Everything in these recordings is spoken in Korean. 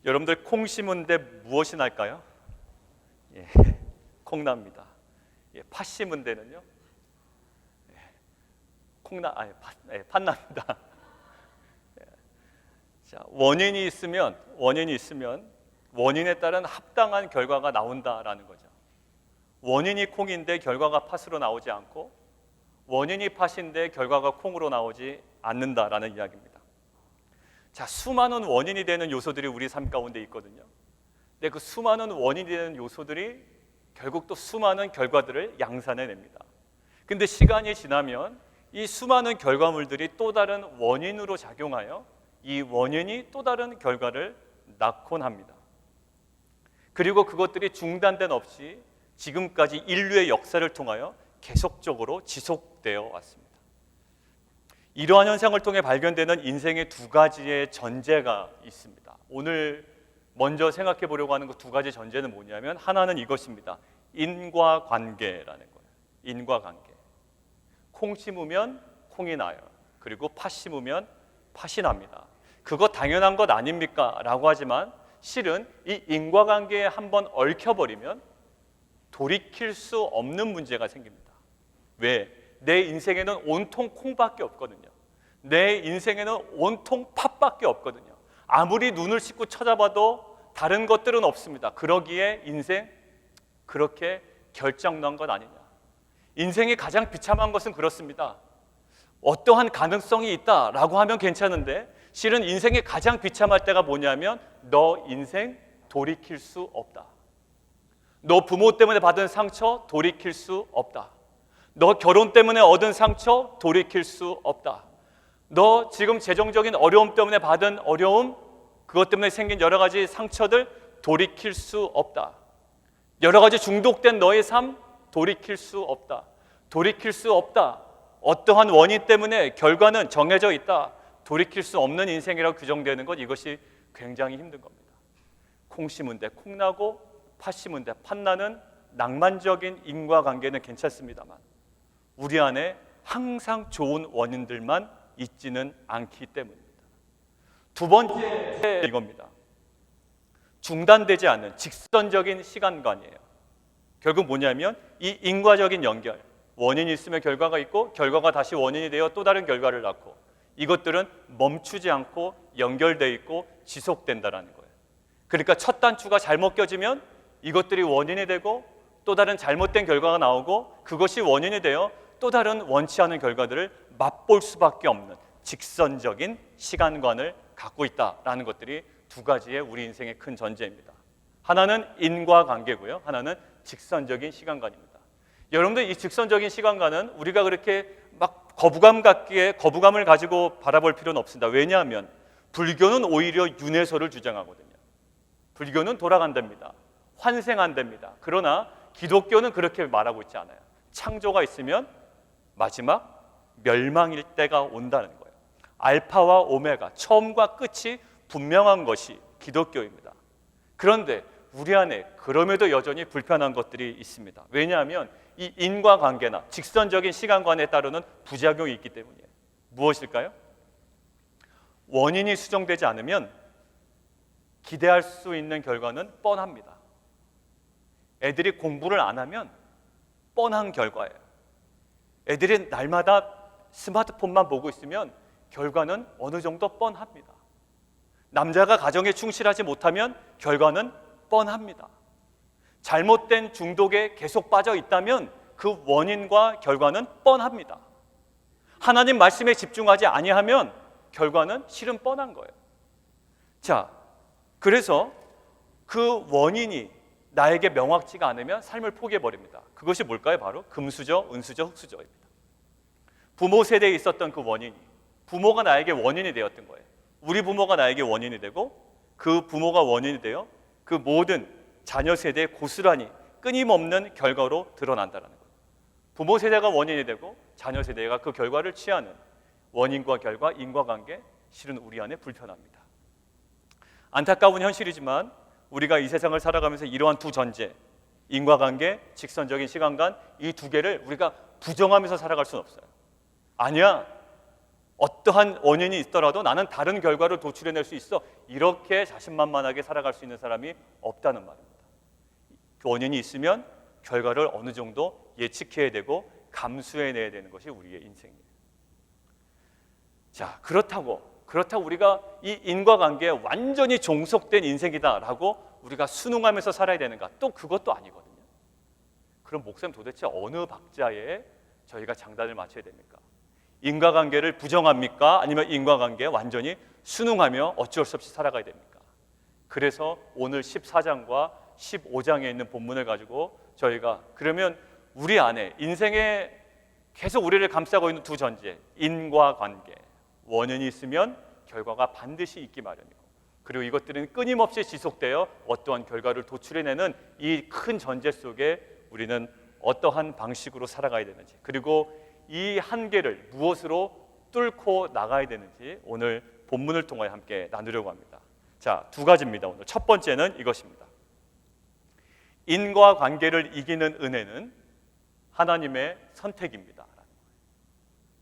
여러분들 콩 심은데 무엇이 날까요? 예, 콩납니다. 예, 팥 심은 데는요? 예, 팥납니다. 예. 자, 원인이 있으면 원인에 따른 합당한 결과가 나온다라는 거죠. 원인이 콩인데 결과가 팥으로 나오지 않고 원인이 팥인데 결과가 콩으로 나오지 않는다라는 이야기입니다. 자, 수많은 원인이 되는 요소들이 우리 삶 가운데 있거든요. 근데 그 수많은 원인이 되는 요소들이 결국 또 수많은 결과들을 양산해냅니다. 근데 시간이 지나면 이 수많은 결과물들이 또 다른 원인으로 작용하여 이 원인이 또 다른 결과를 낳곤 합니다. 그리고 그것들이 중단된 없이 지금까지 인류의 역사를 통하여 계속적으로 지속되어 왔습니다. 이러한 현상을 통해 발견되는 인생의 두 가지의 전제가 있습니다. 오늘 먼저 생각해 보려고 하는 그 두 가지 전제는 뭐냐면 하나는 이것입니다. 인과관계라는 거예요. 인과관계. 콩 심으면 콩이 나요. 그리고 팥 심으면 팥이 납니다. 그거 당연한 것 아닙니까? 라고 하지만 실은 이 인과관계에 한번 얽혀버리면 돌이킬 수 없는 문제가 생깁니다. 왜? 내 인생에는 온통 콩밖에 없거든요. 내 인생에는 온통 팥밖에 없거든요. 아무리 눈을 씻고 찾아봐도 다른 것들은 없습니다. 그러기에 인생 그렇게 결정난 것 아니냐. 인생이 가장 비참한 것은 그렇습니다. 어떠한 가능성이 있다라고 하면 괜찮은데 실은 인생이 가장 비참할 때가 뭐냐면 너 인생 돌이킬 수 없다. 너 부모 때문에 받은 상처 돌이킬 수 없다. 너 결혼 때문에 얻은 상처 돌이킬 수 없다. 너 지금 재정적인 어려움 때문에 받은 어려움, 그것 때문에 생긴 여러 가지 상처들 돌이킬 수 없다. 여러 가지 중독된 너의 삶 돌이킬 수 없다. 돌이킬 수 없다. 어떠한 원인 때문에 결과는 정해져 있다. 돌이킬 수 없는 인생이라고 규정되는 것, 이것이 굉장히 힘든 겁니다. 콩 심은 데 콩 나고 팥 심은 데 팥 나는 낭만적인 인과관계는 괜찮습니다만 우리 안에 항상 좋은 원인들만 있지는 않기 때문입니다. 두 번째 이겁니다. 중단되지 않는 직선적인 시간관이에요. 결국 뭐냐면 이 인과적인 연결, 원인이 있으면 결과가 있고 결과가 다시 원인이 되어 또 다른 결과를 낳고 이것들은 멈추지 않고 연결되어 있고 지속된다는 거예요. 그러니까 첫 단추가 잘못 껴지면 이것들이 원인이 되고 또 다른 잘못된 결과가 나오고 그것이 원인이 되어 또 다른 원치 않은 결과들을 맛볼 수밖에 없는 직선적인 시간관을 갖고 있다라는 것들이 두 가지의 우리 인생의 큰 전제입니다. 하나는 인과관계고요. 하나는 직선적인 시간관입니다. 여러분들 이 직선적인 시간관은 우리가 그렇게 막 거부감을 가지고 바라볼 필요는 없습니다. 왜냐하면 불교는 오히려 윤회설을 주장하거든요. 불교는 돌아간답니다. 환생한답니다. 그러나 기독교는 그렇게 말하고 있지 않아요. 창조가 있으면 마지막 멸망일 때가 온다는 거예요. 알파와 오메가, 처음과 끝이 분명한 것이 기독교입니다. 그런데 우리 안에 그럼에도 여전히 불편한 것들이 있습니다. 왜냐하면 이 인과관계나 직선적인 시간관에 따르는 부작용이 있기 때문이에요. 무엇일까요? 원인이 수정되지 않으면 기대할 수 있는 결과는 뻔합니다. 애들이 공부를 안 하면 뻔한 결과예요. 애들이 날마다 스마트폰만 보고 있으면 결과는 어느 정도 뻔합니다. 남자가 가정에 충실하지 못하면 결과는 뻔합니다. 잘못된 중독에 계속 빠져 있다면 그 원인과 결과는 뻔합니다. 하나님 말씀에 집중하지 아니하면 결과는 실은 뻔한 거예요. 자, 그래서 그 원인이 나에게 명확치가 않으면 삶을 포기해버립니다. 그것이 뭘까요? 바로 금수저, 은수저, 흙수저입니다. 부모 세대에 있었던 그 원인이 부모가 나에게 원인이 되었던 거예요. 우리 부모가 나에게 원인이 되고 그 부모가 원인이 되어 그 모든 자녀 세대에 고스란히 끊임없는 결과로 드러난다는 거예요. 부모 세대가 원인이 되고 자녀 세대가 그 결과를 취하는 원인과 결과, 인과관계, 실은 우리 안에 불편합니다. 안타까운 현실이지만 우리가 이 세상을 살아가면서 이러한 두 전제, 인과관계, 직선적인 시간관, 이 두 개를 우리가 부정하면서 살아갈 수는 없어요. 아니야, 어떠한 원인이 있더라도 나는 다른 결과를 도출해낼 수 있어. 이렇게 자신만만하게 살아갈 수 있는 사람이 없다는 말입니다. 그 원인이 있으면 결과를 어느 정도 예측해야 되고 감수해내야 되는 것이 우리의 인생이에요. 자, 그렇다고 우리가 이 인과관계에 완전히 종속된 인생이다라고 우리가 순응하면서 살아야 되는가? 또 그것도 아니거든요. 그럼 목사님 도대체 어느 박자에 저희가 장단을 맞춰야 됩니까? 인과관계를 부정합니까? 아니면 인과관계에 완전히 순응하며 어쩔 수 없이 살아가야 됩니까? 그래서 오늘 14장과 15장에 있는 본문을 가지고 저희가 그러면 우리 안에 인생에 계속 우리를 감싸고 있는 두 전제, 인과관계, 원인이 있으면 결과가 반드시 있기 마련이고, 그리고 이것들은 끊임없이 지속되어 어떠한 결과를 도출해내는 이 큰 전제 속에 우리는 어떠한 방식으로 살아가야 되는지, 그리고 이 한계를 무엇으로 뚫고 나가야 되는지 오늘 본문을 통해 함께 나누려고 합니다. 자, 두 가지입니다. 오늘 첫 번째는 이것입니다. 인과관계를 이기는 은혜는 하나님의 선택입니다.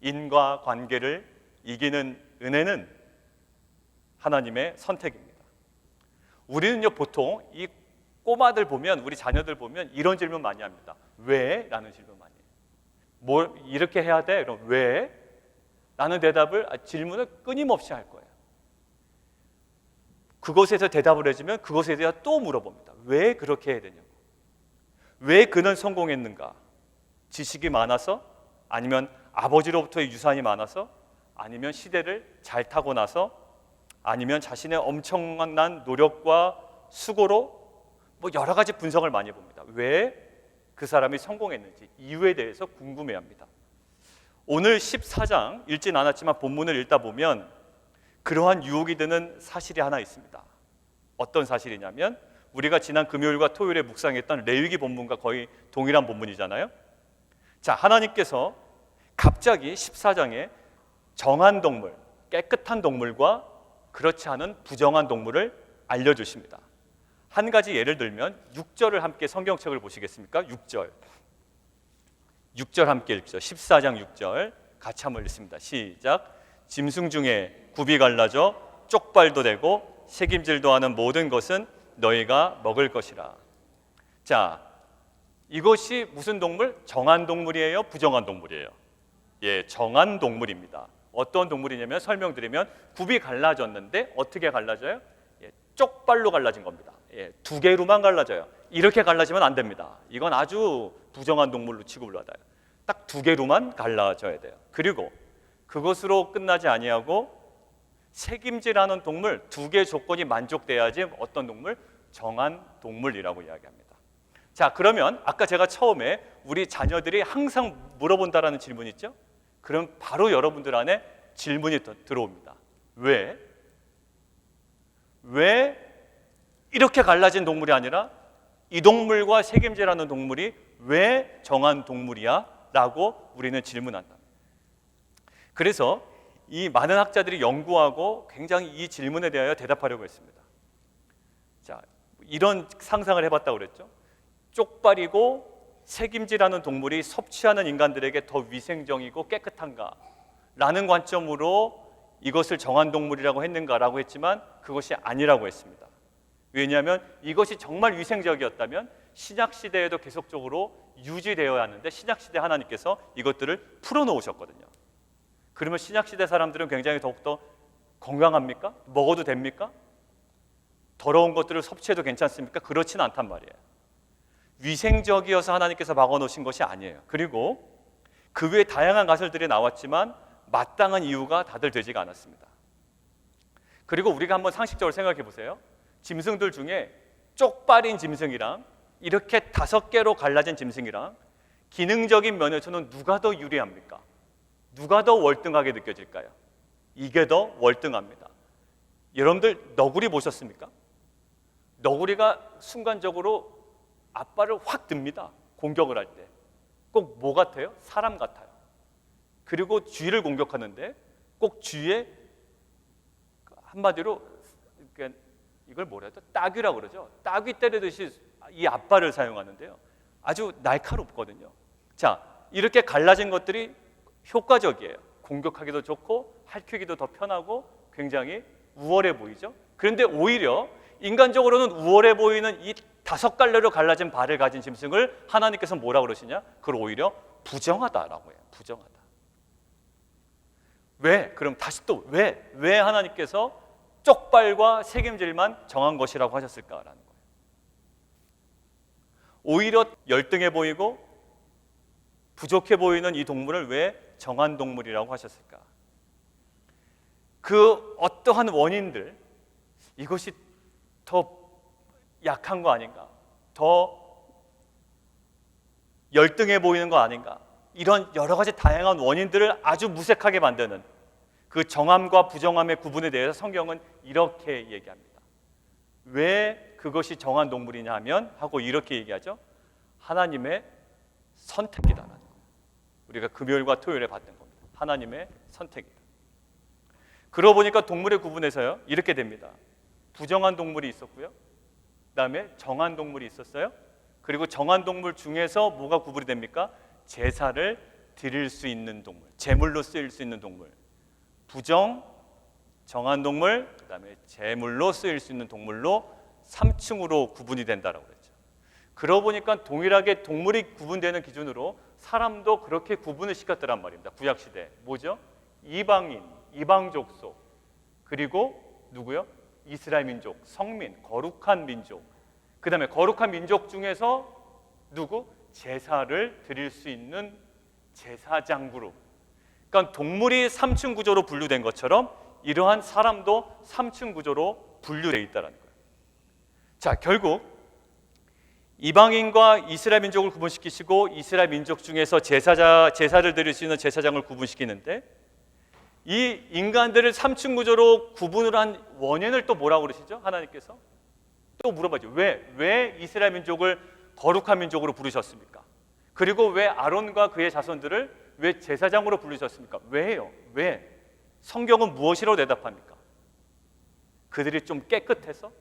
인과관계를 이기는 은혜는 하나님의 선택입니다. 우리는요, 보통 이 꼬마들 보면, 우리 자녀들 보면 이런 질문 많이 합니다. 왜? 라는 질문 많이 해요. 뭘 이렇게 해야 돼? 그럼 왜? 라는 대답을, 질문을 끊임없이 할 거예요. 그것에서 대답을 해주면 그것에 대해 또 물어봅니다. 왜 그렇게 해야 되냐고. 왜 그는 성공했는가? 지식이 많아서? 아니면 아버지로부터의 유산이 많아서? 아니면 시대를 잘 타고 나서? 아니면 자신의 엄청난 노력과 수고로? 뭐 여러 가지 분석을 많이 봅니다. 왜 그 사람이 성공했는지 이유에 대해서 궁금해합니다. 오늘 14장 읽진 않았지만 본문을 읽다 보면 그러한 유혹이 드는 사실이 하나 있습니다. 어떤 사실이냐면 우리가 지난 금요일과 토요일에 묵상했던 레위기 본문과 거의 동일한 본문이잖아요. 자, 하나님께서 갑자기 14장에 정한 동물, 깨끗한 동물과 그렇지 않은 부정한 동물을 알려주십니다. 한 가지 예를 들면 6절을 함께 성경책을 보시겠습니까? 6절 함께 읽죠. 14장 6절 같이 한번 읽습니다. 시작. 짐승 중에 굽이 갈라져 쪽발도 되고 새김질도 하는 모든 것은 너희가 먹을 것이라. 자, 이것이 무슨 동물? 정한 동물이에요? 부정한 동물이에요? 예, 정한 동물입니다. 어떤 동물이냐면 설명드리면 굽이 갈라졌는데 어떻게 갈라져요? 예, 쪽발로 갈라진 겁니다. 예, 두 개로만 갈라져요. 이렇게 갈라지면 안 됩니다. 이건 아주 부정한 동물로 취급받아요. 딱 두 개로만 갈라져야 돼요. 그리고 그것으로 끝나지 아니하고 새김질하는 동물, 두 개 조건이 만족돼야지 어떤 동물? 정한 동물이라고 이야기합니다. 자, 그러면 아까 제가 처음에 우리 자녀들이 항상 물어본다라는 질문 있죠? 그럼 바로 여러분들 안에 질문이 들어옵니다. 왜? 왜 이렇게 갈라진 동물이 아니라 이 동물과 새김질하는 동물이 왜 정한 동물이야? 라고 우리는 질문한다. 그래서 이 많은 학자들이 연구하고 굉장히 이 질문에 대하여 대답하려고 했습니다. 자, 이런 상상을 해봤다고 그랬죠. 쪽발이고 새김질하는 동물이 섭취하는 인간들에게 더 위생적이고 깨끗한가? 라는 관점으로 이것을 정한 동물이라고 했는가라고 했지만 그것이 아니라고 했습니다. 왜냐하면 이것이 정말 위생적이었다면 신약시대에도 계속적으로 유지되어야 하는데 신약시대 하나님께서 이것들을 풀어놓으셨거든요. 그러면 신약시대 사람들은 굉장히 더욱더 건강합니까? 먹어도 됩니까? 더러운 것들을 섭취해도 괜찮습니까? 그렇지는 않단 말이에요. 위생적이어서 하나님께서 막아놓으신 것이 아니에요. 그리고 그 외에 다양한 가설들이 나왔지만 마땅한 이유가 다들 되지가 않았습니다. 그리고 우리가 한번 상식적으로 생각해 보세요. 짐승들 중에 쪽발인 짐승이랑 이렇게 5개로 갈라진 짐승이랑 기능적인 면에서는 누가 더 유리합니까? 누가 더 월등하게 느껴질까요? 이게 더 월등합니다. 여러분들 너구리 보셨습니까? 너구리가 순간적으로 앞발을 확 듭니다. 공격을 할 때. 꼭 뭐 같아요? 사람 같아요. 그리고 쥐를 공격하는데 꼭 쥐에 한마디로 이걸 뭐라 해야 돼? 따귀라고 그러죠. 따귀 때리듯이 이 앞발을 사용하는데요. 아주 날카롭거든요. 자, 이렇게 갈라진 것들이 효과적이에요. 공격하기도 좋고 핥히기도 더 편하고 굉장히 우월해 보이죠. 그런데 오히려 인간적으로는 우월해 보이는 이 5갈래로 갈라진 발을 가진 짐승을 하나님께서 뭐라고 그러시냐? 그걸 오히려 부정하다라고 해요. 부정하다. 왜? 그럼 다시 또 왜 하나님께서 쪽발과 책임질만 정한 것이라고 하셨을까라는 거예요. 오히려 열등해 보이고 부족해 보이는 이 동물을 왜 정한 동물이라고 하셨을까? 그 어떠한 원인들, 이것이 더 약한 거 아닌가? 더 열등해 보이는 거 아닌가? 이런 여러 가지 다양한 원인들을 아주 무색하게 만드는 그 정함과 부정함의 구분에 대해서 성경은 이렇게 얘기합니다. 왜 그것이 정한 동물이냐 하면 하고 이렇게 얘기하죠. 하나님의 선택이다라는 거예요. 우리가 금요일과 토요일에 봤던 겁니다. 하나님의 선택이다. 그러고 보니까 동물의 구분에서요 이렇게 됩니다. 부정한 동물이 있었고요, 그 다음에 정한 동물이 있었어요. 그리고 정한 동물 중에서 뭐가 구분이 됩니까? 제사를 드릴 수 있는 동물, 제물로 쓰일 수 있는 동물. 부정, 정한 동물, 그 다음에 제물로 쓰일 수 있는 동물로 3층으로 구분이 된다라고 그랬죠. 그러고 보니까 동일하게 동물이 구분되는 기준으로 사람도 그렇게 구분을 시켰더란 말입니다. 구약시대 뭐죠? 이방인, 이방 족속, 그리고 누구요? 이스라엘 민족, 성민, 거룩한 민족. 그 다음에 거룩한 민족 중에서 누구? 제사를 드릴 수 있는 제사장 그룹. 그러니까 동물이 3층 구조로 분류된 것처럼 이러한 사람도 3층 구조로 분류되어 있다는 거예요. 자, 결국 이방인과 이스라엘 민족을 구분시키시고 이스라엘 민족 중에서 제사를 드릴 수 있는 제사장을 구분시키는데, 이 인간들을 3층 구조로 구분을 한 원인을 또 뭐라고 그러시죠? 하나님께서 또 물어봐죠. 왜 이스라엘 민족을 거룩한 민족으로 부르셨습니까? 그리고 왜 아론과 그의 자손들을 왜 제사장으로 부르셨습니까? 왜요? 왜? 성경은 무엇이라고 대답합니까? 그들이 좀 깨끗해서?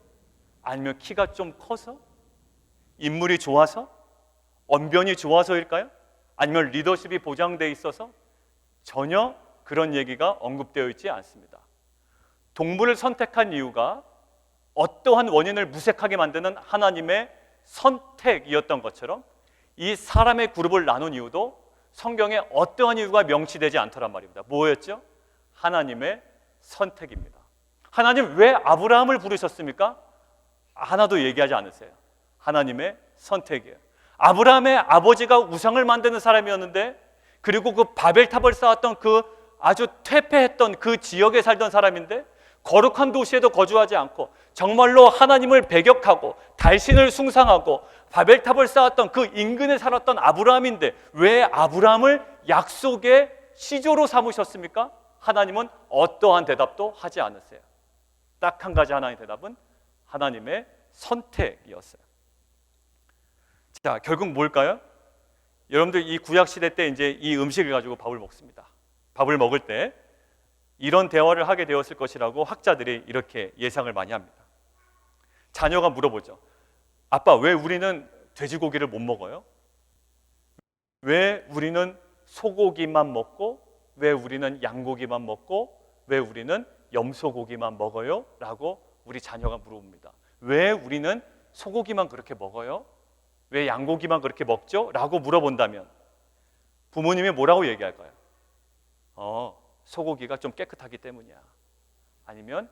아니면 키가 좀 커서? 인물이 좋아서? 언변이 좋아서일까요? 아니면 리더십이 보장되어 있어서? 전혀 그런 얘기가 언급되어 있지 않습니다. 동물을 선택한 이유가 어떠한 원인을 무색하게 만드는 하나님의 선택이었던 것처럼 이 사람의 그룹을 나눈 이유도 성경에 어떠한 이유가 명시되지 않더란 말입니다. 뭐였죠? 하나님의 선택입니다. 하나님 왜 아브라함을 부르셨습니까? 하나도 얘기하지 않으세요. 하나님의 선택이에요. 아브라함의 아버지가 우상을 만드는 사람이었는데, 그리고 그 바벨탑을 쌓았던 그 아주 퇴폐했던 그 지역에 살던 사람인데, 거룩한 도시에도 거주하지 않고 정말로 하나님을 배격하고 달신을 숭상하고 바벨탑을 쌓았던 그 인근에 살았던 아브라함인데 왜 아브라함을 약속의 시조로 삼으셨습니까? 하나님은 어떠한 대답도 하지 않으세요. 딱 한 가지 하나의 대답은 하나님의 선택이었어요. 자, 결국 뭘까요? 여러분들 이 구약 시대 때 이제 이 음식을 가지고 밥을 먹습니다. 밥을 먹을 때 이런 대화를 하게 되었을 것이라고 학자들이 이렇게 예상을 많이 합니다. 자녀가 물어보죠. 아빠, 왜 우리는 돼지고기를 못 먹어요? 왜 우리는 소고기만 먹고, 왜 우리는 양고기만 먹고, 왜 우리는 염소고기만 먹어요? 라고 우리 자녀가 물어봅니다. 왜 우리는 소고기만 그렇게 먹어요? 왜 양고기만 그렇게 먹죠? 라고 물어본다면 부모님이 뭐라고 얘기할까요? 소고기가 좀 깨끗하기 때문이야. 아니면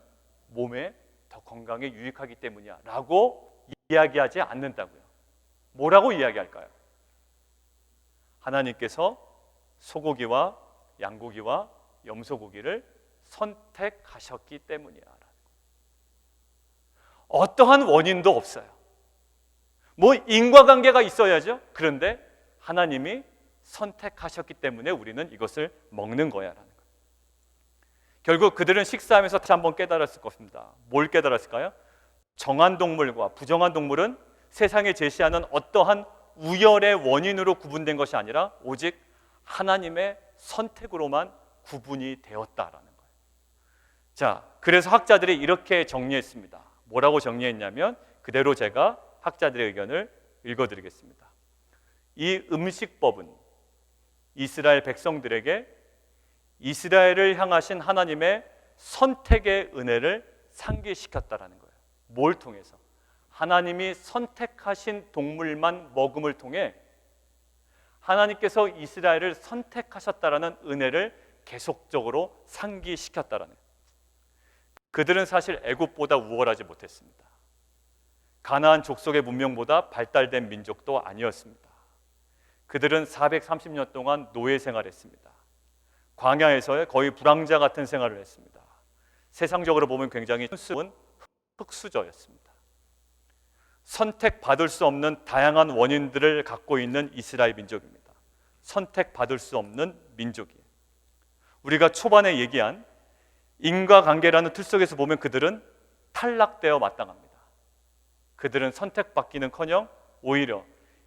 몸에 더 건강에 유익하기 때문이야. 라고 이야기하지 않는다고요. 뭐라고 이야기할까요? 하나님께서 소고기와 양고기와 염소고기를 선택하셨기 때문이야. 어떠한 원인도 없어요. 뭐 인과관계가 있어야죠. 그런데 하나님이 선택하셨기 때문에 우리는 이것을 먹는 거야 라는 거예요. 결국 그들은 식사하면서 다시 한번 깨달았을 것입니다. 뭘 깨달았을까요? 정한 동물과 부정한 동물은 세상에 제시하는 어떠한 우열의 원인으로 구분된 것이 아니라 오직 하나님의 선택으로만 구분이 되었다라는 거예요. 자, 그래서 학자들이 이렇게 정리했습니다. 뭐라고 정리했냐면 그대로 제가 학자들의 의견을 읽어드리겠습니다. 이 음식법은 이스라엘 백성들에게 이스라엘을 향하신 하나님의 선택의 은혜를 상기시켰다라는 거예요. 뭘 통해서? 하나님이 선택하신 동물만 먹음을 통해 하나님께서 이스라엘을 선택하셨다라는 은혜를 계속적으로 상기시켰다라는 거예요. 그들은 사실 애굽보다 우월하지 못했습니다. 가나안 족속의 문명보다 발달된 민족도 아니었습니다. 그들은 430년 동안 노예 생활했습니다. 광야에서 거의 불황자 같은 생활을 했습니다. 세상적으로 보면 굉장히 순수한 흑수저였습니다. 선택받을 수 없는 다양한 원인들을 갖고 있는 이스라엘 민족입니다. 선택받을 수 없는 민족이에요. 우리가 초반에 얘기한 인과관계라는 틀 속에서 보면 그들은 탈락되어 마땅합니다. 그들은 선택받기는커녕 오히려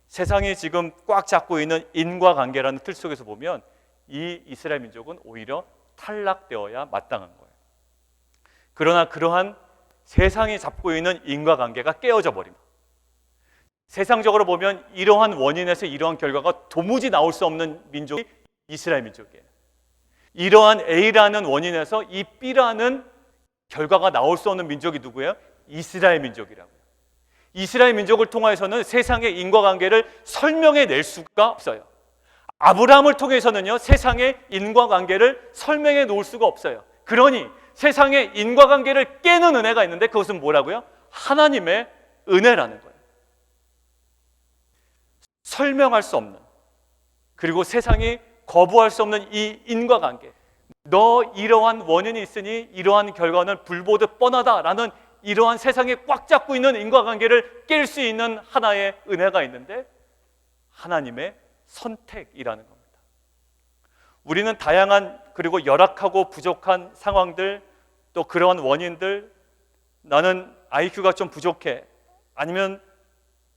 세상이 지금 꽉 잡고 있는 인과관계라는 틀 속에서 보면 이 이스라엘 민족은 오히려 탈락되어야 마땅한 거예요. 그러나 그러한 세상이 잡고 있는 인과관계가 깨어져 버립니다. 세상적으로 보면 이러한 원인에서 이러한 결과가 도무지 나올 수 없는 민족이 이스라엘 민족이에요. 이러한 A라는 원인에서 이 B라는 결과가 나올 수 없는 민족이 누구예요? 이스라엘 민족이라고요. 이스라엘 민족을 통해서는 세상의 인과관계를 설명해 낼 수가 없어요. 아브라함을 통해서는요, 세상의 인과관계를 설명해 놓을 수가 없어요. 그러니 세상의 인과관계를 깨는 은혜가 있는데 그것은 뭐라고요? 하나님의 은혜라는 거예요. 설명할 수 없는, 그리고 세상이 거부할 수 없는 이 인과관계, 너 이러한 원인이 있으니 이러한 결과는 불보듯 뻔하다라는 이러한 세상에 꽉 잡고 있는 인과관계를 깰 수 있는 하나의 은혜가 있는데 하나님의 선택이라는 겁니다. 우리는 다양한 그리고 열악하고 부족한 상황들, 또 그러한 원인들, 나는 IQ가 좀 부족해, 아니면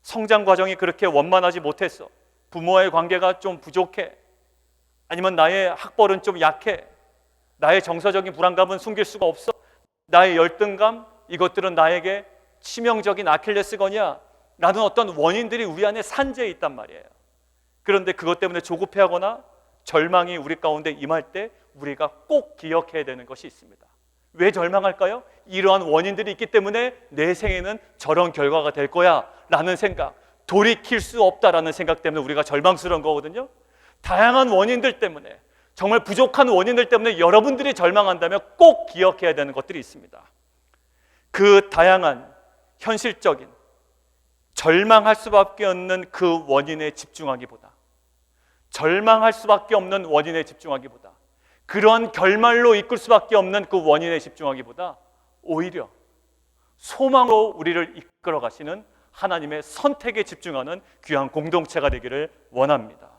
성장 과정이 그렇게 원만하지 못했어, 부모와의 관계가 좀 부족해, 아니면 나의 학벌은 좀 약해, 나의 정서적인 불안감은 숨길 수가 없어, 나의 열등감, 이것들은 나에게 치명적인 아킬레스건이야 라는 어떤 원인들이 우리 안에 산재해 있단 말이에요. 그런데 그것 때문에 조급해하거나 절망이 우리 가운데 임할 때 우리가 꼭 기억해야 되는 것이 있습니다. 왜 절망할까요? 이러한 원인들이 있기 때문에 내 생에는 저런 결과가 될 거야 라는 생각, 돌이킬 수 없다라는 생각 때문에 우리가 절망스러운 거거든요. 다양한 원인들 때문에, 정말 부족한 원인들 때문에 여러분들이 절망한다면 꼭 기억해야 되는 것들이 있습니다. 그 다양한 현실적인 절망할 수밖에 없는 그 원인에 집중하기보다, 절망할 수밖에 없는 원인에 집중하기보다, 그러한 결말로 이끌 수밖에 없는 그 원인에 집중하기보다 오히려 소망으로 우리를 이끌어 가시는 하나님의 선택에 집중하는 귀한 공동체가 되기를 원합니다.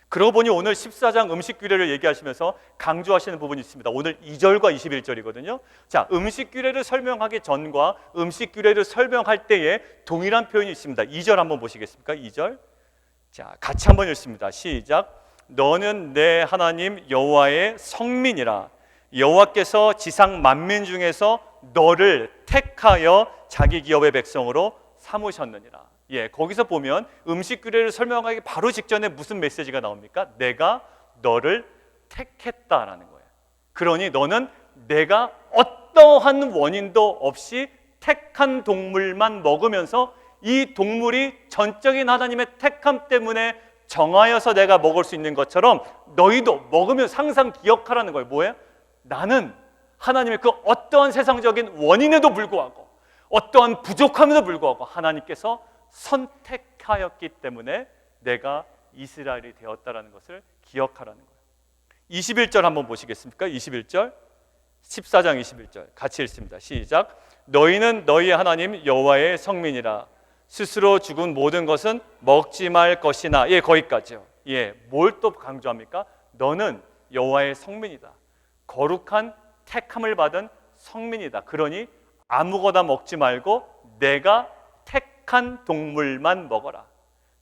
그러고 보니 오늘 14장 음식규례를 얘기하시면서 강조하시는 부분이 있습니다. 오늘 2절과 21절이거든요. 자, 음식규례를 설명하기 전과 음식규례를 설명할 때에 동일한 표현이 있습니다. 2절 한번 보시겠습니까? 2절. 자, 같이 한번 읽습니다. 시작. 너는 내 하나님 여호와의 성민이라. 여호와께서 지상 만민 중에서 너를 택하여 자기 기업의 백성으로 삼으셨느니라. 예, 거기서 보면 음식규례를 설명하기 바로 직전에 무슨 메시지가 나옵니까? 내가 너를 택했다라는 거예요. 그러니 너는 내가 어떠한 원인도 없이 택한 동물만 먹으면서 이 동물이 전적인 하나님의 택함 때문에 정하여서 내가 먹을 수 있는 것처럼 너희도 먹으면서 항상 기억하라는 거예요. 뭐예요? 나는 하나님의 그 어떠한 세상적인 원인에도 불구하고, 어떠한 부족함에도 불구하고 하나님께서 선택하였기 때문에 내가 이스라엘이 되었다라는 것을 기억하라는 거예요. 21절 한번 보시겠습니까? 21절, 14장 21절 같이 읽습니다. 시작. 너희는 너희의 하나님 여호와의 성민이라. 스스로 죽은 모든 것은 먹지 말 것이나. 예, 거기까지요. 예, 뭘 또 강조합니까? 너는 여호와의 성민이다. 거룩한 택함을 받은 성민이다. 그러니 아무거나 먹지 말고 내가 택한 동물만 먹어라.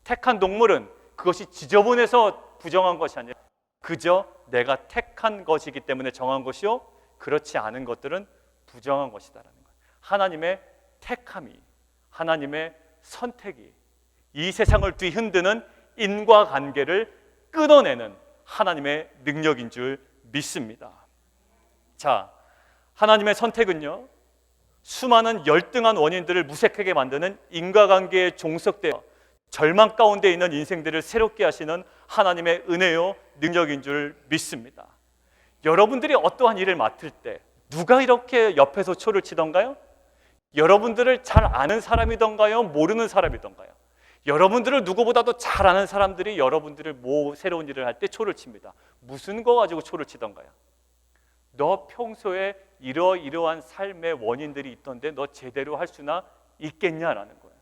택한 동물은 그것이 지저분해서 부정한 것이 아니라 그저 내가 택한 것이기 때문에 정한 것이요, 그렇지 않은 것들은 부정한 것이다라는 거예요. 하나님의 택함이, 하나님의 선택이 이 세상을 뒤흔드는 인과관계를 끊어내는 하나님의 능력인 줄 믿습니다. 자, 하나님의 선택은요, 수많은 열등한 원인들을 무색하게 만드는 인과관계에 종속되어 절망 가운데 있는 인생들을 새롭게 하시는 하나님의 은혜요 능력인 줄 믿습니다. 여러분들이 어떠한 일을 맡을 때 누가 이렇게 옆에서 초를 치던가요? 여러분들을 잘 아는 사람이던가요? 모르는 사람이던가요? 여러분들을 누구보다도 잘 아는 사람들이 여러분들을 새로운 일을 할 때 초를 칩니다. 무슨 거 가지고 초를 치던가요? 너 평소에 이러이러한 삶의 원인들이 있던데 너 제대로 할 수나 있겠냐라는 거예요.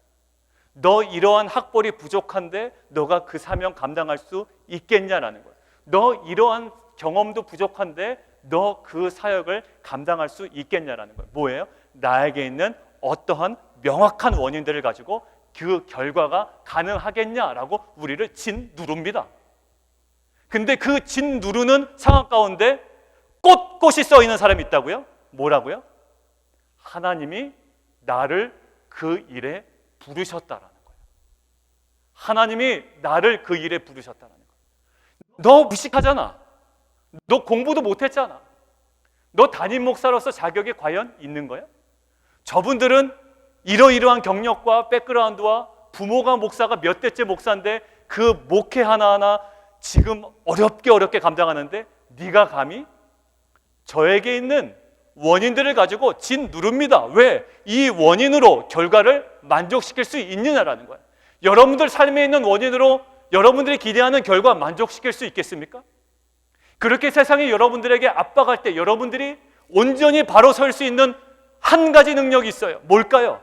너 이러한 학벌이 부족한데 너가 그 사명 감당할 수 있겠냐라는 거예요. 너 이러한 경험도 부족한데 너 그 사역을 감당할 수 있겠냐라는 거예요. 뭐예요? 나에게 있는 어떠한 명확한 원인들을 가지고 그 결과가 가능하겠냐라고 우리를 짓누릅니다. 근데 그 짓누르는 상황 가운데 꼿꼿이 써 있는 사람이 있다고요? 뭐라고요? 하나님이 나를 그 일에 부르셨다라는 거예요. 하나님이 나를 그 일에 부르셨다라는 거예요. 너 무식하잖아. 너 공부도 못했잖아. 너 담임 목사로서 자격이 과연 있는 거야? 저분들은 이러이러한 경력과 백그라운드와 부모가 목사가 몇 대째 목사인데 그 목회 하나하나 지금 어렵게 감당하는데 네가 감히 저에게 있는 원인들을 가지고 짓누릅니다. 왜? 이 원인으로 결과를 만족시킬 수 있느냐라는 거예요. 여러분들 삶에 있는 원인으로 여러분들이 기대하는 결과 만족시킬 수 있겠습니까? 그렇게 세상이 여러분들에게 압박할 때 여러분들이 온전히 바로 설 수 있는 한 가지 능력이 있어요. 뭘까요?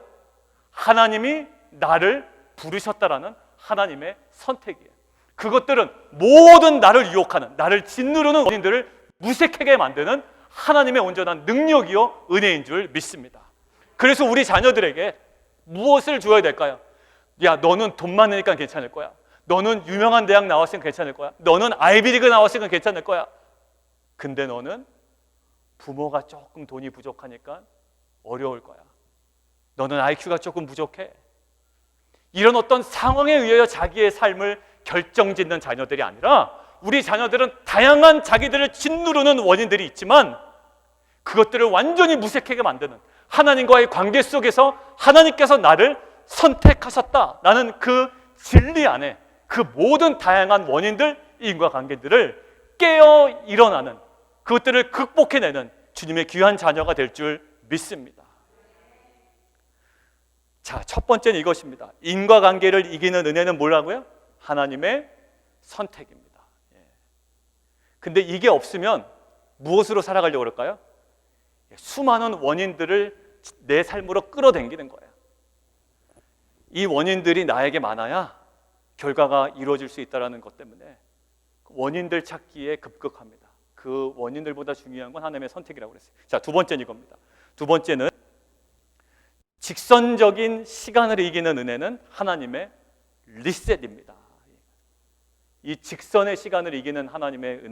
하나님이 나를 부르셨다라는 하나님의 선택이에요. 그것들은 모든 나를 유혹하는, 나를 짓누르는 원인들을 무색하게 만드는 하나님의 온전한 능력이요 은혜인 줄 믿습니다. 그래서 우리 자녀들에게 무엇을 주어야 될까요? 야, 너는 돈 많으니까 괜찮을 거야. 너는 유명한 대학 나왔으니까 괜찮을 거야. 너는 아이비리그 나왔으니까 괜찮을 거야. 근데 너는 부모가 조금 돈이 부족하니까 어려울 거야. 너는 IQ가 조금 부족해. 이런 어떤 상황에 의하여 자기의 삶을 결정짓는 자녀들이 아니라 우리 자녀들은 다양한 자기들을 짓누르는 원인들이 있지만 그것들을 완전히 무색하게 만드는 하나님과의 관계 속에서 하나님께서 나를 선택하셨다라는 그 진리 안에 그 모든 다양한 원인들, 인과관계들을 깨어 일어나는 그것들을 극복해내는 주님의 귀한 자녀가 될 줄 믿습니다. 자, 첫 번째는 이것입니다. 인과관계를 이기는 은혜는 뭐라고요? 하나님의 선택입니다. 근데 이게 없으면 무엇으로 살아가려고 그럴까요? 수많은 원인들을 내 삶으로 끌어당기는 거예요. 이 원인들이 나에게 많아야 결과가 이루어질 수 있다는 것 때문에 원인들 찾기에 급급합니다. 그 원인들보다 중요한 건 하나님의 선택이라고 그랬어요. 자, 두 번째는 이겁니다. 두 번째는 직선적인 시간을 이기는 은혜는 하나님의 리셋입니다. 이 직선의 시간을 이기는 하나님의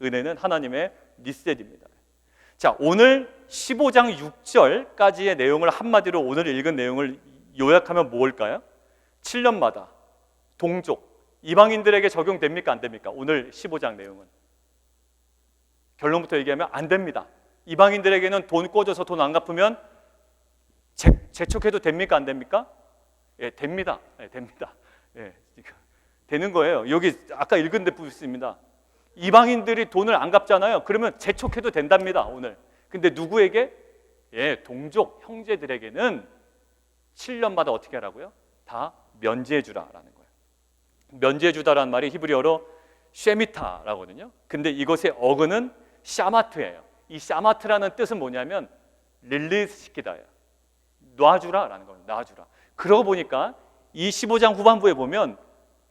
은혜는 하나님의 리셋입니다. 자, 오늘 15장 6절까지의 내용을 한마디로 오늘 읽은 내용을 요약하면 뭘까요? 7년마다 동족, 이방인들에게 적용됩니까? 안 됩니까? 오늘 15장 내용은 결론부터 얘기하면 안 됩니다. 이방인들에게는 돈 꿔줘서 돈 안 갚으면 재촉해도 됩니까? 안 됩니까? 예, 됩니다. 예, 됩니다. 예, 되는 거예요. 여기 아까 읽은 데 있습니다. 이방인들이 돈을 안 갚잖아요. 그러면 재촉해도 된답니다. 오늘. 근데 누구에게? 예, 동족 형제들에게는 7년마다 어떻게 하라고요? 다 면제해 주라라는 거예요. 면제해 주다라는 말이 히브리어로 쉐미타라거든요. 근데 이것의 어근은 샤마트예요. 이 샤마트라는 뜻은 뭐냐면 릴리스 시키다예요. 놔주라라는 거예요. 놔주라. 그러고 보니까 이 15장 후반부에 보면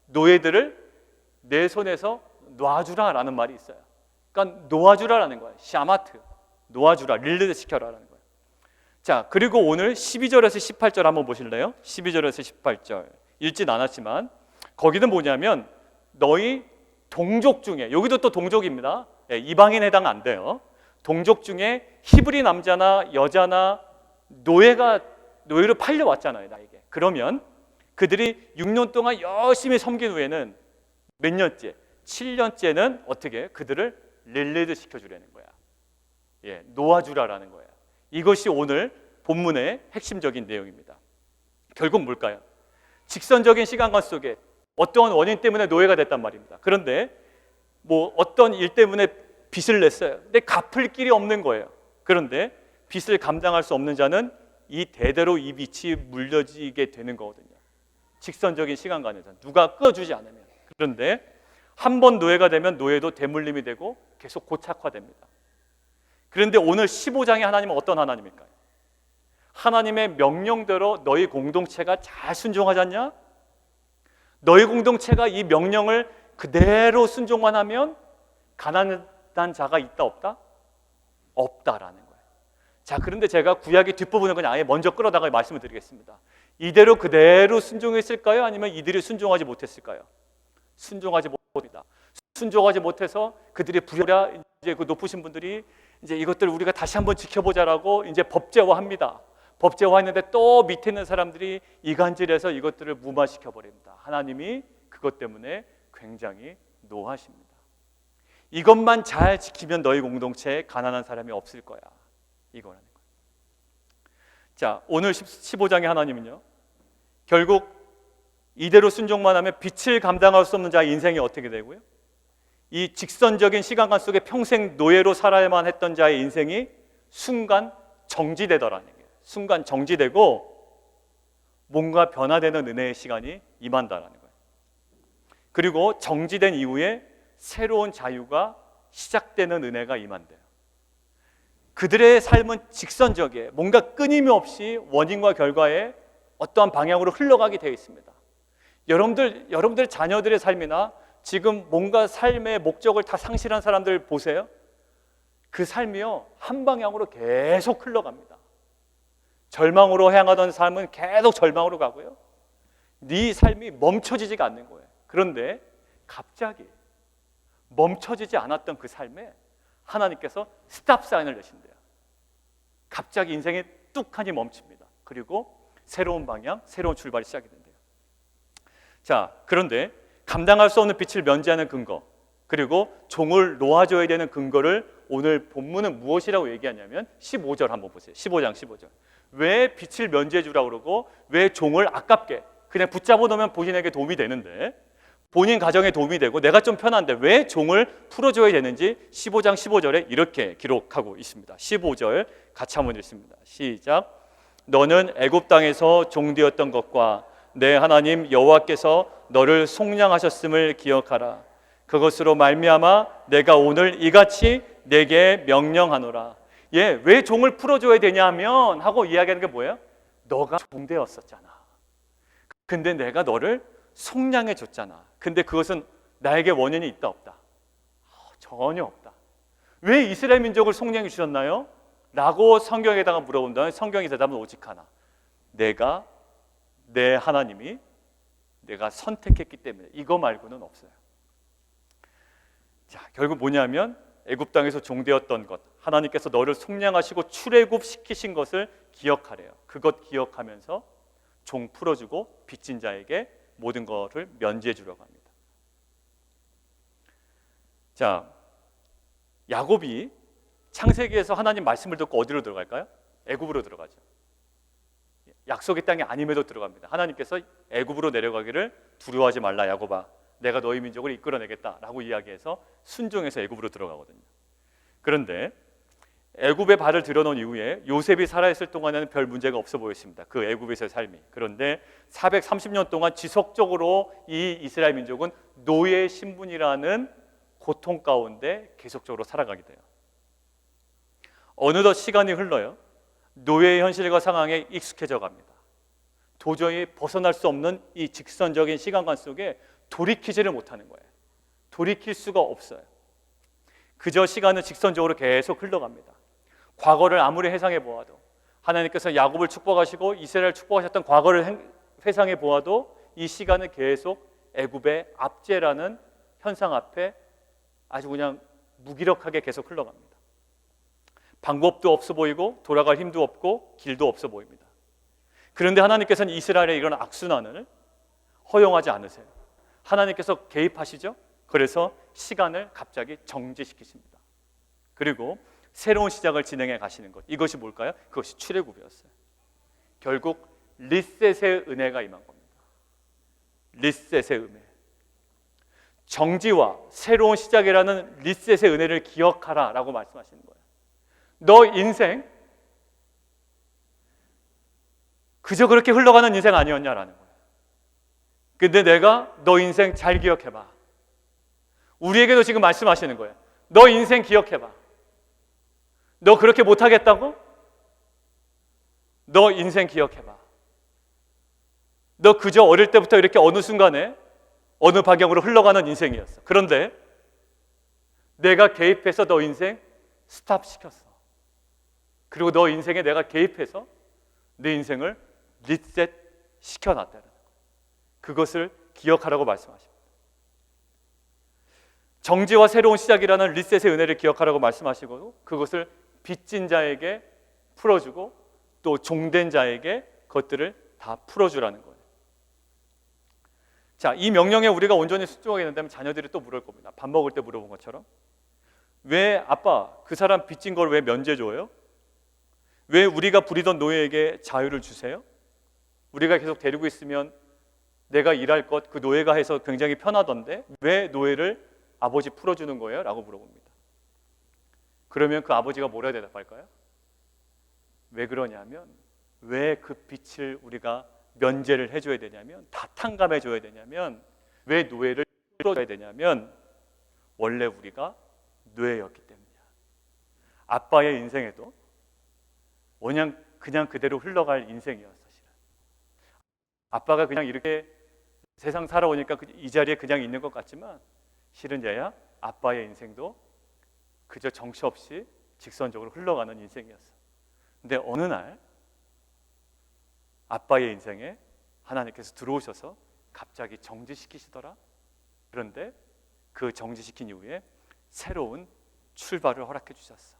노예들을 내 손에서 놔주라라는 말이 있어요. 그러니까 놓아주라라는 거예요. 샤마트, 놓아주라, 릴리스 시켜라라는 거예요. 자, 그리고 오늘 12절에서 18절 한번 보실래요? 12절에서 18절 읽진 않았지만 거기는 뭐냐면 너희 동족 중에, 여기도 또 동족입니다. 예, 이방인 해당 안 돼요. 동족 중에 히브리 남자나 여자나 노예로 팔려왔잖아요, 나에게. 그러면 그들이 6년 동안 열심히 섬긴 후에는 몇 년째? 7년째는 어떻게? 그들을 릴리드 시켜주라는 거야. 예, 놓아주라라는 거야. 이것이 오늘 본문의 핵심적인 내용입니다. 결국 뭘까요? 직선적인 시간관 속에 어떠한 원인 때문에 노예가 됐단 말입니다. 그런데 뭐 어떤 일 때문에 빚을 냈어요. 근데 갚을 길이 없는 거예요. 그런데 빚을 감당할 수 없는 자는 이 대대로 이 빚이 물려지게 되는 거거든요. 직선적인 시간관에서 누가 끌어주지 않으면. 그런데 한 번 노예가 되면 노예도 대물림이 되고 계속 고착화됩니다. 그런데 오늘 15장의 하나님은 어떤 하나님일까요? 하나님의 명령대로 너희 공동체가 잘 순종하지 않냐? 너희 공동체가 이 명령을 그대로 순종만 하면 가난한 자가 있다 없다? 없다라는 거예요. 자, 그런데 제가 구약의 뒷부분을 그냥 아예 먼저 끌어다가 말씀을 드리겠습니다. 이대로 그대로 순종했을까요? 아니면 이들이 순종하지 못했을까요? 순종하지 못합니다. 순종하지 못해서 그들이 부랴 이제 그 높으신 분들이 이제 이것들을 우리가 다시 한번 지켜보자라고 이제 법제화합니다. 법제화했는데 또 밑에 있는 사람들이 이간질해서 이것들을 무마시켜 버립니다. 하나님이 그것 때문에 굉장히 노하십니다. 이것만 잘 지키면 너희 공동체에 가난한 사람이 없을 거야. 이거라는 거예요. 자, 오늘 15장의 하나님은요, 결국 이대로 순종만 하면 빚을 감당할 수 없는 자의 인생이 어떻게 되고요, 이 직선적인 시간관 속에 평생 노예로 살아야만 했던 자의 인생이 순간 정지되더라는 거예요. 순간 정지되고 뭔가 변화되는 은혜의 시간이 임한다라는 거예요. 그리고 정지된 이후에 새로운 자유가 시작되는 은혜가 임한대요. 그들의 삶은 직선적이에요. 뭔가 끊임없이 원인과 결과에 어떠한 방향으로 흘러가게 되어 있습니다. 여러분들 자녀들의 삶이나 지금 뭔가 삶의 목적을 다 상실한 사람들 보세요. 그 삶이요, 한 방향으로 계속 흘러갑니다. 절망으로 향하던 삶은 계속 절망으로 가고요, 네 삶이 멈춰지지가 않는 거예요. 그런데 갑자기 멈춰지지 않았던 그 삶에 하나님께서 스탑 사인을 내신대요. 갑자기 인생이 뚝하니 멈춥니다. 그리고 새로운 방향, 새로운 출발이 시작이 된대요. 자, 그런데 감당할 수 없는 빚을 면제하는 근거, 그리고 종을 놓아줘야 되는 근거를 오늘 본문은 무엇이라고 얘기하냐면 15절 한번 보세요. 15장 15절. 왜 빚을 면제해 주라고 그러고 왜 종을 아깝게 그냥 붙잡아 놓으면 본인에게 도움이 되는데, 본인 가정에 도움이 되고 내가 좀 편한데 왜 종을 풀어줘야 되는지 15장 15절에 이렇게 기록하고 있습니다. 15절 같이 한번 읽습니다. 시작. 너는 애굽 땅에서 종되었던 것과 내 하나님 여호와께서 너를 속량하셨음을 기억하라. 그것으로 말미암아 내가 오늘 이같이 내게 명령하노라. 예, 왜 종을 풀어줘야 되냐면 하고 이야기하는 게 뭐예요? 너가 종되었었잖아. 근데 내가 너를 속량해 줬잖아. 근데 그것은 나에게 원인이 있다 없다? 전혀 없다. 왜 이스라엘 민족을 속량해 주셨나요? 라고 성경에다가 물어본다면 성경의 대답은 오직 하나. 내가, 내 하나님이 내가 선택했기 때문에, 이거 말고는 없어요. 자, 결국 뭐냐면 애굽 땅에서 종되었던 것, 하나님께서 너를 속량하시고 출애굽 시키신 것을 기억하래요. 그것 기억하면서 종 풀어주고 빚진 자에게 모든 것을 면제해 주려고 합니다. 자, 야곱이 창세기에서 하나님 말씀을 듣고 어디로 들어갈까요? 애굽으로 들어가죠. 약속의 땅이 아님에도 들어갑니다. 하나님께서 애굽으로 내려가기를 두려워하지 말라 야곱아, 내가 너희 민족을 이끌어내겠다라고 이야기해서 순종해서 애굽으로 들어가거든요. 그런데 애굽에 발을 들여놓은 이후에 요셉이 살아있을 동안에는 별 문제가 없어 보였습니다. 그 애굽에서의 삶이. 그런데 430년 동안 지속적으로 이 이스라엘 민족은 노예 신분이라는 고통 가운데 계속적으로 살아가게 돼요. 어느덧 시간이 흘러요. 노예의 현실과 상황에 익숙해져 갑니다. 도저히 벗어날 수 없는 이 직선적인 시간관 속에 돌이키지를 못하는 거예요. 돌이킬 수가 없어요. 그저 시간은 직선적으로 계속 흘러갑니다. 과거를 아무리 회상해 보아도, 하나님께서 야곱을 축복하시고 이스라엘을 축복하셨던 과거를 회상해 보아도 이 시간은 계속 애굽의 압제라는 현상 앞에 아주 그냥 무기력하게 계속 흘러갑니다. 방법도 없어 보이고 돌아갈 힘도 없고 길도 없어 보입니다. 그런데 하나님께서는 이스라엘의 이런 악순환을 허용하지 않으세요. 하나님께서 개입하시죠. 그래서 시간을 갑자기 정지시키십니다. 그리고 새로운 시작을 진행해 가시는 것. 이것이 뭘까요? 그것이 출애굽이었어요. 결국 리셋의 은혜가 임한 겁니다. 리셋의 은혜. 정지와 새로운 시작이라는 리셋의 은혜를 기억하라 라고 말씀하시는 거예요. 너 인생 그저 그렇게 흘러가는 인생 아니었냐라는 거예요. 근데 내가 너 인생 잘 기억해봐. 우리에게도 지금 말씀하시는 거예요. 너 인생 기억해봐. 너 그렇게 못하겠다고? 너 인생 기억해봐. 너 그저 어릴 때부터 이렇게 어느 순간에 어느 방향으로 흘러가는 인생이었어. 그런데 내가 개입해서 너 인생 스탑 시켰어. 그리고 너 인생에 내가 개입해서 내 인생을 리셋 시켜놨다는 거예요. 그것을 기억하라고 말씀하십니다. 정지와 새로운 시작이라는 리셋의 은혜를 기억하라고 말씀하시고 그것을 빚진 자에게 풀어주고 또 종된 자에게 그것들을 다 풀어주라는 거예요. 자, 이 명령에 우리가 온전히 순종하게 된다면 자녀들이 또 물을 겁니다. 밥 먹을 때 물어본 것처럼 왜 아빠 그 사람 빚진 걸 왜 면제줘요? 왜 우리가 부리던 노예에게 자유를 주세요? 우리가 계속 데리고 있으면 내가 일할 것 그 노예가 해서 굉장히 편하던데 왜 노예를 아버지 풀어주는 거예요? 라고 물어봅니다. 그러면 그 아버지가 뭐라 대답할까요? 왜 그러냐면 왜 그 빚을 우리가 면제를 해줘야 되냐면 다 탕감해줘야 되냐면 왜 노예를 풀어줘야 되냐면 원래 우리가 노예였기 때문이야. 아빠의 인생에도 그냥 그대로 흘러갈 인생이었어. 실은. 아빠가 그냥 이렇게 세상 살아오니까 이 자리에 그냥 있는 것 같지만 실은 얘야 아빠의 인생도 그저 정처 없이 직선적으로 흘러가는 인생이었어. 근데 어느 날 아빠의 인생에 하나님께서 들어오셔서 갑자기 정지시키시더라. 그런데 그 정지시킨 이후에 새로운 출발을 허락해 주셨어.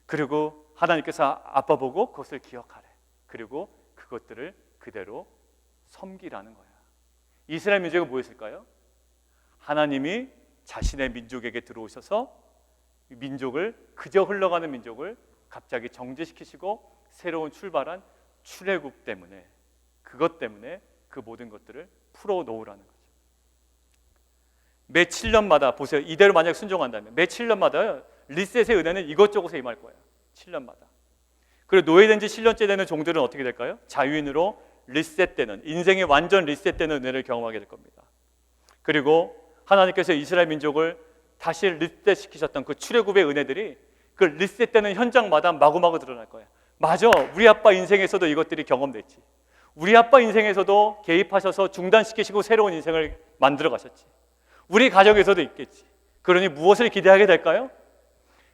그리고 하나님께서 아빠 보고 그것을 기억하래. 그리고 그것들을 그대로 섬기라는 거야. 이스라엘 민족이 뭐였을까요? 하나님이 자신의 민족에게 들어오셔서 민족을 그저 흘러가는 민족을 갑자기 정지시키시고 새로운 출발한 출애굽 때문에 그것 때문에 그 모든 것들을 풀어놓으라는 거죠. 매 7년마다 보세요. 이대로 만약 순종한다면 매 7년마다 리셋의 은혜는 이것저것에 임할 거예요. 7년마다. 그리고 노예된 지 7년째 되는 종들은 어떻게 될까요? 자유인으로 리셋되는 인생이 완전 리셋되는 은혜를 경험하게 될 겁니다. 그리고 하나님께서 이스라엘 민족을 다시 리셋시키셨던 그 출애굽의 은혜들이 그 리셋되는 현장마다 마구마구 드러날 거예요. 맞아, 우리 아빠 인생에서도 이것들이 경험됐지. 우리 아빠 인생에서도 개입하셔서 중단시키시고 새로운 인생을 만들어 가셨지. 우리 가정에서도 있겠지. 그러니 무엇을 기대하게 될까요?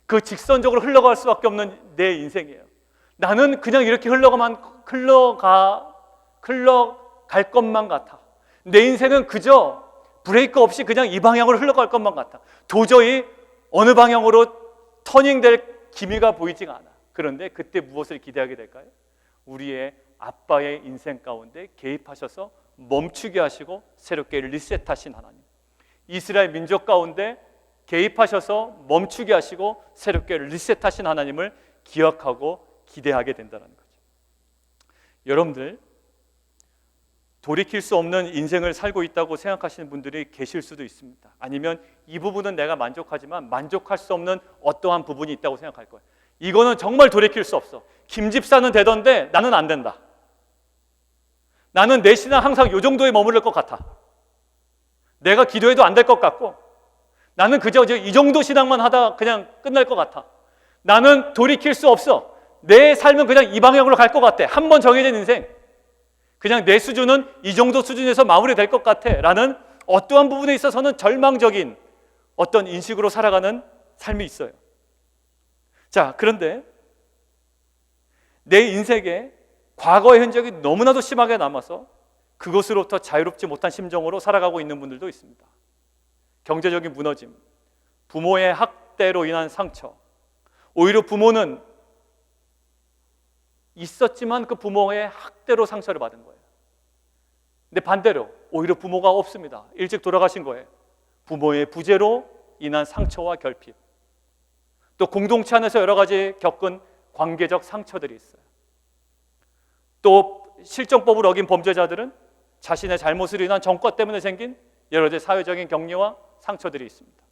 그 직선적으로 흘러갈 수밖에 없는 내 인생이에요. 나는 그냥 이렇게 흘러갈 것만 같아. 내 인생은 그저 브레이크 없이 그냥 이 방향으로 흘러갈 것만 같아. 도저히 어느 방향으로 터닝될 기미가 보이지가 않아. 그런데 그때 무엇을 기대하게 될까요? 우리의 아빠의 인생 가운데 개입하셔서 멈추게 하시고 새롭게 리셋하신 하나님, 이스라엘 민족 가운데 개입하셔서 멈추게 하시고 새롭게 리셋하신 하나님을 기억하고 기대하게 된다는 거죠. 여러분들 돌이킬 수 없는 인생을 살고 있다고 생각하시는 분들이 계실 수도 있습니다. 아니면 이 부분은 내가 만족하지만 만족할 수 없는 어떠한 부분이 있다고 생각할 거예요. 이거는 정말 돌이킬 수 없어. 김 집사는 되던데 나는 안 된다. 나는 내 신앙 항상 이 정도에 머무를 것 같아. 내가 기도해도 안 될 것 같고 나는 그저 이 정도 신앙만 하다 그냥 끝날 것 같아. 나는 돌이킬 수 없어. 내 삶은 그냥 이 방향으로 갈 것 같아. 한 번 정해진 인생, 그냥 내 수준은 이 정도 수준에서 마무리될 것 같아 라는 어떠한 부분에 있어서는 절망적인 어떤 인식으로 살아가는 삶이 있어요. 자, 그런데 내 인생에 과거의 흔적이 너무나도 심하게 남아서 그것으로부터 자유롭지 못한 심정으로 살아가고 있는 분들도 있습니다. 경제적인 무너짐, 부모의 학대로 인한 상처, 오히려 부모는 있었지만 그 부모의 학대로 상처를 받은 거예요. 근데 반대로 오히려 부모가 없습니다. 일찍 돌아가신 거예요. 부모의 부재로 인한 상처와 결핍. 또 공동체 안에서 여러 가지 겪은 관계적 상처들이 있어요. 또 실정법을 어긴 범죄자들은 자신의 잘못으로 인한 전과 때문에 생긴 여러 가지 사회적인 격려와 상처들이 있습니다.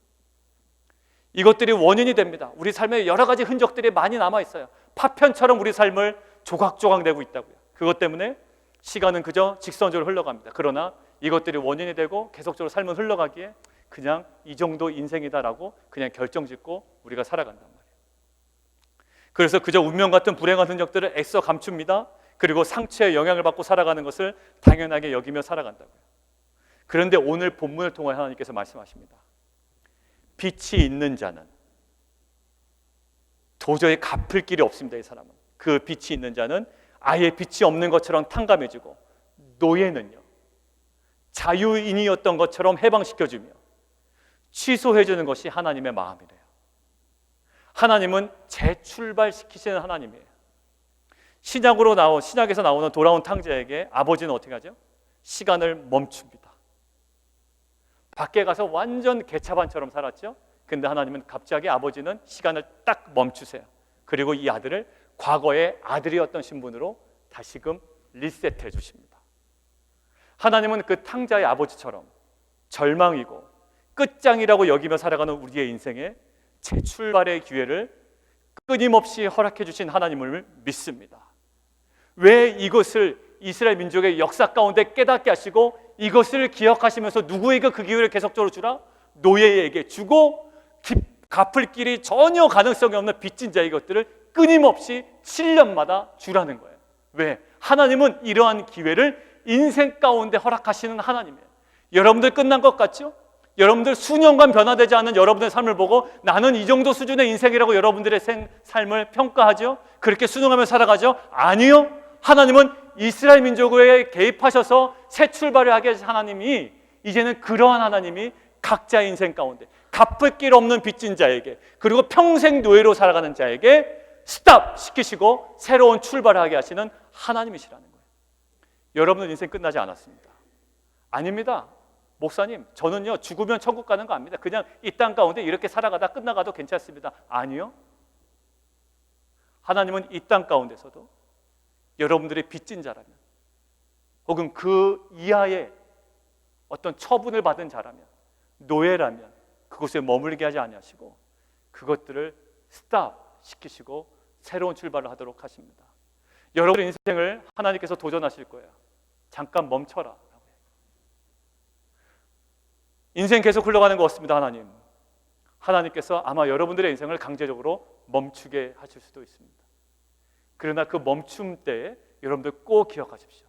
이것들이 원인이 됩니다. 우리 삶에 여러 가지 흔적들이 많이 남아 있어요. 파편처럼 우리 삶을 조각조각 내고 있다고요. 그것 때문에 시간은 그저 직선적으로 흘러갑니다. 그러나 이것들이 원인이 되고 계속적으로 삶은 흘러가기에 그냥 이 정도 인생이다라고 그냥 결정짓고 우리가 살아간단 말이에요. 그래서 그저 운명 같은 불행한 흔적들을 애써 감춥니다. 그리고 상처에 영향을 받고 살아가는 것을 당연하게 여기며 살아간다고요. 그런데 오늘 본문을 통해 하나님께서 말씀하십니다. 빛이 있는 자는 도저히 갚을 길이 없습니다. 이 사람은. 그 빛이 있는 자는 아예 빛이 없는 것처럼 탕감해주고, 노예는요 자유인이었던 것처럼 해방시켜주며 취소해주는 것이 하나님의 마음이래요. 하나님은 재출발시키시는 하나님이에요. 신약에서 나오는 돌아온 탕자에게 아버지는 어떻게 하죠? 시간을 멈춥니다. 밖에 가서 완전 개차반처럼 살았죠. 근데 하나님은 갑자기 아버지는 시간을 딱 멈추세요. 그리고 이 아들을 과거의 아들이었던 신분으로 다시금 리셋해 주십니다. 하나님은 그 탕자의 아버지처럼 절망이고 끝장이라고 여기며 살아가는 우리의 인생에 재출발의 기회를 끊임없이 허락해 주신 하나님을 믿습니다. 왜 이것을 이스라엘 민족의 역사 가운데 깨닫게 하시고 이것을 기억하시면서 누구에게 그 기회를 계속적으로 주라? 노예에게 주고 갚을 길이 전혀 가능성이 없는 빚진 자의 것들을 끊임없이 7년마다 주라는 거예요. 왜? 하나님은 이러한 기회를 인생 가운데 허락하시는 하나님이에요. 여러분들 끝난 것 같죠? 여러분들 수년간 변화되지 않은 여러분의 삶을 보고 나는 이 정도 수준의 인생이라고 여러분들의 삶을 평가하죠? 그렇게 순응하며 살아가죠? 아니요. 하나님은 이스라엘 민족에 개입하셔서 새 출발을 하게 하신 하나님이 이제는 그러한 하나님이 각자의 인생 가운데 갚을 길 없는 빚진 자에게 그리고 평생 노예로 살아가는 자에게 스탑 시키시고 새로운 출발을 하게 하시는 하나님이시라는 거예요. 여러분은 인생 끝나지 않았습니다. 아닙니다. 목사님, 저는요 죽으면 천국 가는 거 압니다. 그냥 이 땅 가운데 이렇게 살아가다 끝나가도 괜찮습니다. 아니요. 하나님은 이 땅 가운데서도 여러분들의 빚진 자라면 혹은 그 이하의 어떤 처분을 받은 자라면 노예라면 그곳에 머물게 하지 아니하시고 그것들을 스탑 시키시고 새로운 출발을 하도록 하십니다. 여러분의 인생을 하나님께서 도전하실 거예요. 잠깐 멈춰라. 인생 계속 흘러가는 것 같습니다. 하나님께서 아마 여러분들의 인생을 강제적으로 멈추게 하실 수도 있습니다. 그러나 그 멈춤 때에 여러분들 꼭 기억하십시오.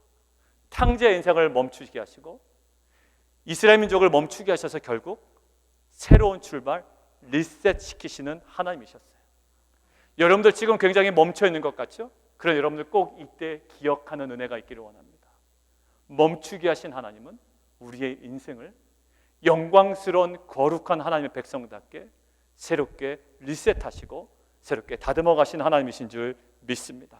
탕자의 인생을 멈추게 하시고 이스라엘 민족을 멈추게 하셔서 결국 새로운 출발, 리셋 시키시는 하나님이셨어요. 여러분들 지금 굉장히 멈춰 있는 것 같죠? 그런 여러분들 꼭 이때 기억하는 은혜가 있기를 원합니다. 멈추게 하신 하나님은 우리의 인생을 영광스러운 거룩한 하나님의 백성답게 새롭게 리셋하시고 새롭게 다듬어 가신 하나님이신 줄 믿습니다.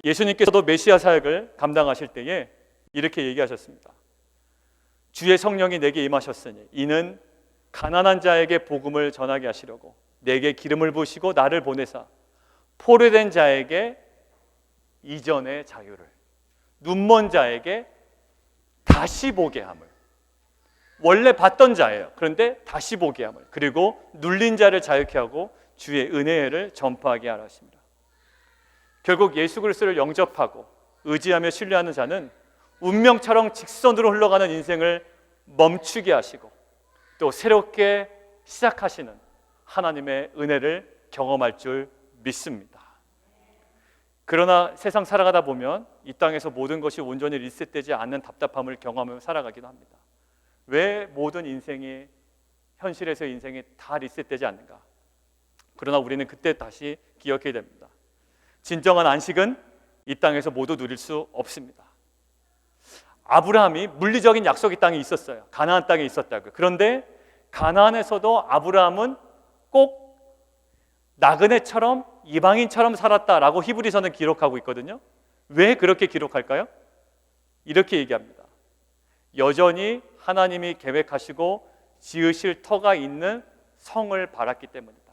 예수님께서도 메시아 사역을 감당하실 때에 이렇게 얘기하셨습니다. 주의 성령이 내게 임하셨으니 이는 가난한 자에게 복음을 전하게 하시려고 내게 기름을 부으시고 나를 보내사 포로된 자에게 이전의 자유를, 눈먼 자에게 다시 보게 함을, 원래 봤던 자예요. 그런데 다시 보게 함을, 그리고 눌린 자를 자유케 하고 주의 은혜를 전파하게 하라 하십니다. 결국 예수 그리스도를 영접하고 의지하며 신뢰하는 자는 운명처럼 직선으로 흘러가는 인생을 멈추게 하시고 또 새롭게 시작하시는 하나님의 은혜를 경험할 줄 믿습니다. 그러나 세상 살아가다 보면 이 땅에서 모든 것이 온전히 리셋되지 않는 답답함을 경험하며 살아가기도 합니다. 왜 모든 인생이 현실에서 인생이 다 리셋되지 않는가? 그러나 우리는 그때 다시 기억해야 됩니다. 진정한 안식은 이 땅에서 모두 누릴 수 없습니다. 아브라함이 물리적인 약속의 땅에 있었어요. 가나안 땅에 있었다고요. 그런데 가나안에서도 아브라함은 꼭 나그네처럼 이방인처럼 살았다라고 히브리서는 기록하고 있거든요. 왜 그렇게 기록할까요? 이렇게 얘기합니다. 여전히 하나님이 계획하시고 지으실 터가 있는 성을 바랐기 때문이다.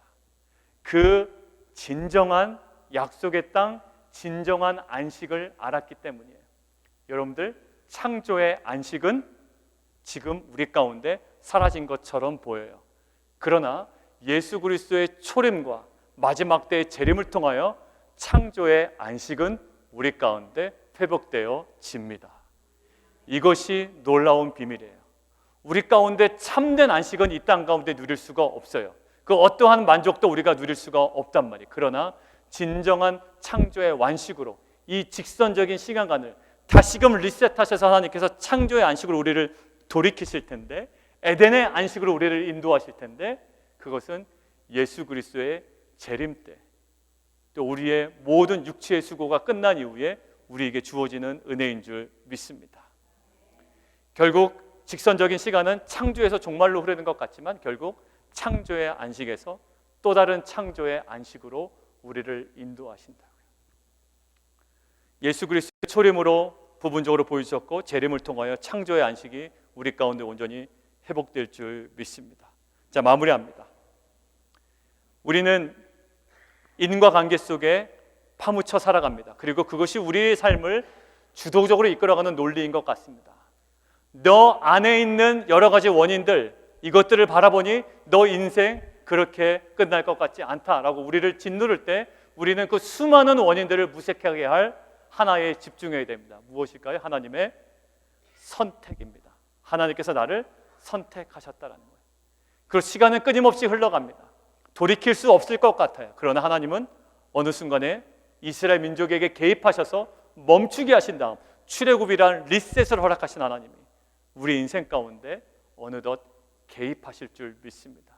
그 진정한 약속의 땅, 진정한 안식을 알았기 때문이에요. 여러분들, 창조의 안식은 지금 우리 가운데 사라진 것처럼 보여요. 그러나 예수 그리스도의 초림과 마지막 때의 재림을 통하여 창조의 안식은 우리 가운데 회복되어집니다. 이것이 놀라운 비밀이에요. 우리 가운데 참된 안식은 이 땅 가운데 누릴 수가 없어요. 그 어떠한 만족도 우리가 누릴 수가 없단 말이에요. 그러나 진정한 창조의 완식으로 이 직선적인 시간관을 다시금 리셋하셔서 하나님께서 창조의 안식으로 우리를 돌이키실 텐데, 에덴의 안식으로 우리를 인도하실 텐데, 그것은 예수 그리스도의 재림 때, 또 우리의 모든 육체의 수고가 끝난 이후에 우리에게 주어지는 은혜인 줄 믿습니다. 결국 직선적인 시간은 창조에서 종말로 흐르는 것 같지만 결국 창조의 안식에서 또 다른 창조의 안식으로 우리를 인도하신다고요. 예수 그리스도의 초림으로 부분적으로 보여주셨고 재림을 통하여 창조의 안식이 우리 가운데 온전히 회복될 줄 믿습니다. 자, 마무리합니다. 우리는 인과관계 속에 파묻혀 살아갑니다. 그리고 그것이 우리의 삶을 주도적으로 이끌어가는 논리인 것 같습니다. 너 안에 있는 여러 가지 원인들, 이것들을 바라보니 너 인생 그렇게 끝날 것 같지 않다라고 우리를 짓누를 때 우리는 그 수많은 원인들을 무색하게 할 하나에 집중해야 됩니다. 무엇일까요? 하나님의 선택입니다. 하나님께서 나를 선택하셨다라는 거예요. 그리고 시간은 끊임없이 흘러갑니다. 돌이킬 수 없을 것 같아요. 그러나 하나님은 어느 순간에 이스라엘 민족에게 개입하셔서 멈추게 하신 다음 출애굽이란 리셋을 허락하신 하나님이 우리 인생 가운데 어느덧 개입하실 줄 믿습니다.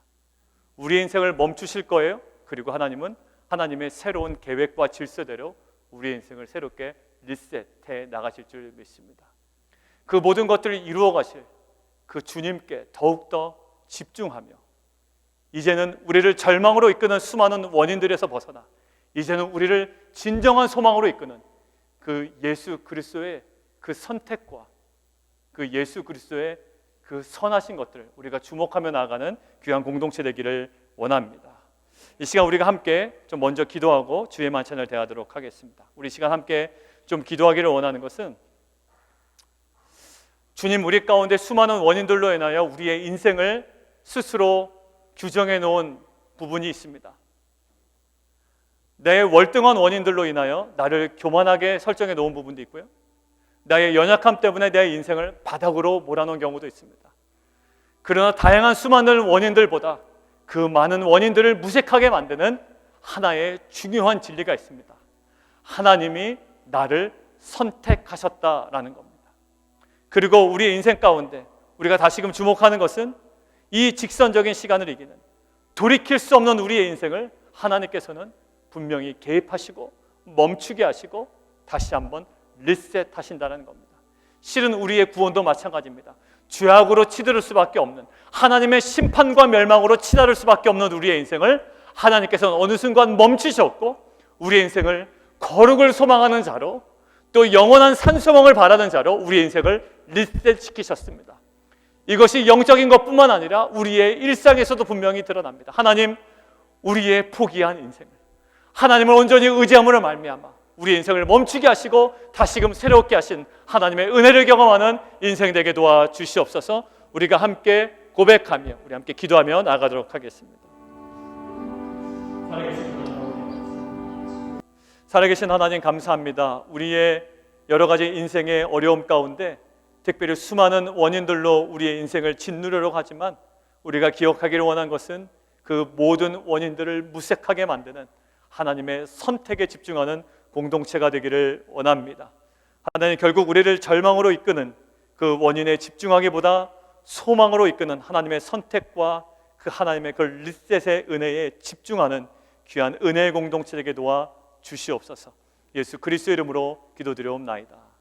우리 인생을 멈추실 거예요. 그리고 하나님은 하나님의 새로운 계획과 질서대로 우리 인생을 새롭게 리셋해 나가실 줄 믿습니다. 그 모든 것들을 이루어 가실 그 주님께 더욱더 집중하며 이제는 우리를 절망으로 이끄는 수많은 원인들에서 벗어나 이제는 우리를 진정한 소망으로 이끄는 그 예수 그리스도의 그 선택과 그 예수 그리스도의 그 선하신 것들을 우리가 주목하며 나아가는 귀한 공동체 되기를 원합니다. 이 시간 우리가 함께 좀 먼저 기도하고 주의 만찬을 대하도록 하겠습니다. 우리 시간 함께 좀 기도하기를 원하는 것은 주님, 우리 가운데 수많은 원인들로 인하여 우리의 인생을 스스로 규정해 놓은 부분이 있습니다. 내 월등한 원인들로 인하여 나를 교만하게 설정해 놓은 부분도 있고요. 나의 연약함 때문에 내 인생을 바닥으로 몰아놓은 경우도 있습니다. 그러나 다양한 수많은 원인들보다 그 많은 원인들을 무색하게 만드는 하나의 중요한 진리가 있습니다. 하나님이 나를 선택하셨다라는 겁니다. 그리고 우리의 인생 가운데 우리가 다시금 주목하는 것은 이 직선적인 시간을 이기는 돌이킬 수 없는 우리의 인생을 하나님께서는 분명히 개입하시고 멈추게 하시고 다시 한번 리셋하신다는 겁니다. 실은 우리의 구원도 마찬가지입니다. 죄악으로 치들을 수밖에 없는 하나님의 심판과 멸망으로 치달을 수밖에 없는 우리의 인생을 하나님께서는 어느 순간 멈추셨고 우리의 인생을 거룩을 소망하는 자로 또 영원한 산소망을 바라는 자로 우리의 인생을 리셋시키셨습니다. 이것이 영적인 것뿐만 아니라 우리의 일상에서도 분명히 드러납니다. 하나님, 우리의 포기한 인생을 하나님을 온전히 의지함으로 말미암아 우리의 인생을 멈추게 하시고 다시금 새롭게 하신 하나님의 은혜를 경험하는 인생 되게 도와주시옵소서. 우리가 함께 고백하며 우리 함께 기도하며 나아가도록 하겠습니다. 살아계신 하나님 감사합니다. 우리의 여러 가지 인생의 어려움 가운데 특별히 수많은 원인들로 우리의 인생을 짓누르려고 하지만 우리가 기억하기를 원한 것은 그 모든 원인들을 무색하게 만드는 하나님의 선택에 집중하는 공동체가 되기를 원합니다. 하나님, 결국 우리를 절망으로 이끄는 그 원인에 집중하기보다 소망으로 이끄는 하나님의 선택과 그 하나님의 그 리셋의 은혜에 집중하는 귀한 은혜의 공동체 되게 도와 주시옵소서. 예수 그리스도의 이름으로 기도드려옵나이다.